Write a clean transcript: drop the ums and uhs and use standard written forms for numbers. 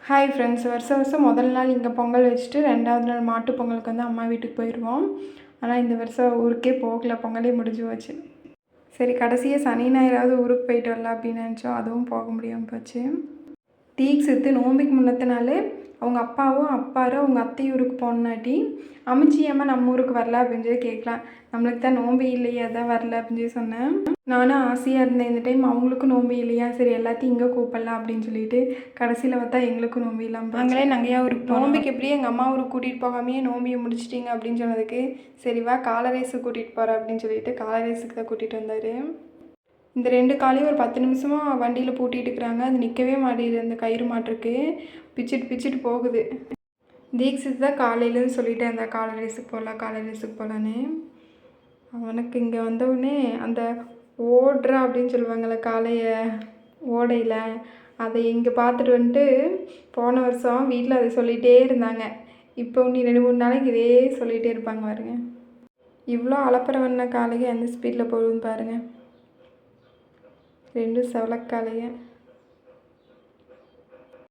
Hi friends, வருஷம் முதல் நாள் இங்கே பொங்கல் வச்சுட்டு 2வது நாள் மாட்டு பொங்கலுக்கு வந்து அம்மா வீட்டுக்கு போயிடுவோம். ஆனால் இந்த வருஷம் ஊருக்கே போகல, பொங்கலே முடிஞ்சு போச்சு. சரி, கடைசியாக சனி ஞாயிறாவது ஊருக்கு போயிட்டு வரலாம் அப்படின்னு நினச்சோம். அதுவும் போக முடியாமல் போச்சு. தீக்ஷித்து நோம்பிக்கு முன்னத்த நாள் அவங்க அப்பாவும் அவங்க அத்தை ஊருக்கு போனாட்டி அமிச்சி ஏம்மா நம்ம ஊருக்கு வரல அப்படின்னு சொல்லி கேட்கலாம். நம்மளுக்கு தான் நோம்பி இல்லையா, அதான் வரல அப்படின்னு சொல்லி சொன்னேன். நானும் ஆசையாக இருந்தேன் இந்த டைம் அவங்களுக்கும் நோம்பி இல்லையா, சரி எல்லாத்தையும் இங்கே கூப்பிடலாம் அப்படின்னு சொல்லிட்டு கடைசியில் பார்த்தா எங்களுக்கும் நோம்பி இல்லாமல் நாங்களே நங்கையா ஊருக்கு நோம்பிக்கு எப்படியே எங்கள் அம்மா ஊருக்கு கூட்டிகிட்டு போகாமையே நோம்பியை முடிச்சிட்டிங்க அப்படின்னு சொன்னதுக்கு சரிவா காலரேஸுக்கு கூட்டிகிட்டு போகிறேன் அப்படின்னு சொல்லிட்டு காலரேஸுக்கு தான் கூட்டிகிட்டு வந்தார். இந்த 2 காலையும் ஒரு 10 நிமிஷமாக வண்டியில் பூட்டிகிட்டு இருக்கிறாங்க. அது நிற்கவே மாட்டேங்குது, அந்த கயிறு மாட்டிருக்கு பிச்சுட்டு போகுது. தீக்ஷித் தான் காலையிலன்னு சொல்லிட்டு அந்த காலை ரேஸுக்கு போகலான்னு. அவனுக்கு இங்கே வந்தவுடனே அந்த ஓடுறா அப்படின்னு சொல்லுவாங்கள்ல, காளையை ஓடையில், அதை இங்கே பார்த்துட்டு வந்துட்டு போன வருஷம் வீட்டில் அதை சொல்லிகிட்டே இருந்தாங்க. இப்போ இன்னும் 2-3 நாளைக்கு இதே சொல்லிகிட்டே இருப்பாங்க பாருங்க. இவ்வளோ அலப்பறை பண்ண காளையை எந்த ஸ்பீடில் போகுதுன்னு பாருங்கள். 2 செவலக்காளையை.